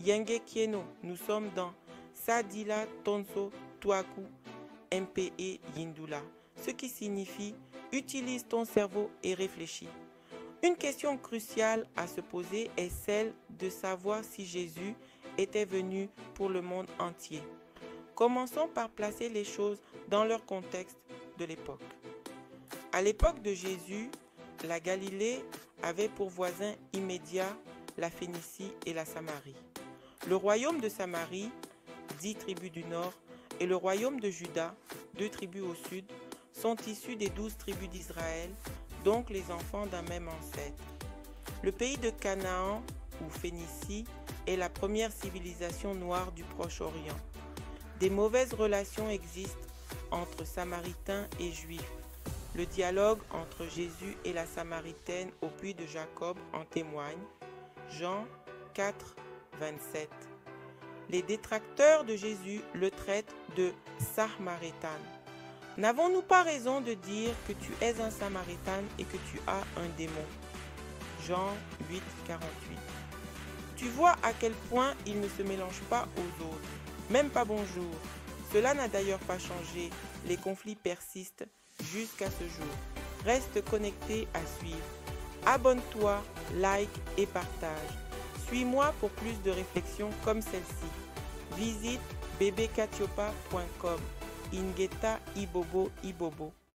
Yenge Kieno, nous sommes dans Sadila Tonso Tuaku MPE Yindula, ce qui signifie utilise ton cerveau et réfléchis. Une question cruciale à se poser est celle de savoir si Jésus était venu pour le monde entier. Commençons par placer les choses dans leur contexte de l'époque. À l'époque de Jésus, la Galilée avait pour voisins immédiats la Phénicie et la Samarie. Le royaume de Samarie, 10 tribus du nord, et le royaume de Juda, 2 tribus au sud, sont issus des 12 tribus d'Israël, donc les enfants d'un même ancêtre. Le pays de Canaan, ou Phénicie, est la première civilisation noire du Proche-Orient. Des mauvaises relations existent entre Samaritains et Juifs. Le dialogue entre Jésus et la Samaritaine au puits de Jacob en témoigne. Jean 4, 27. Les détracteurs de Jésus le traitent de Samaritain. N'avons-nous pas raison de dire que tu es un Samaritain et que tu as un démon? Jean 8, 48. Tu vois à quel point il ne se mélange pas aux autres, même pas bonjour. Cela n'a d'ailleurs pas changé, les conflits persistent jusqu'à ce jour. Reste connecté à suivre. Abonne-toi, like et partage. Suis-moi pour plus de réflexions comme celle-ci. Visite bbkatiopa.com. Ingeta Ibobo Ibobo.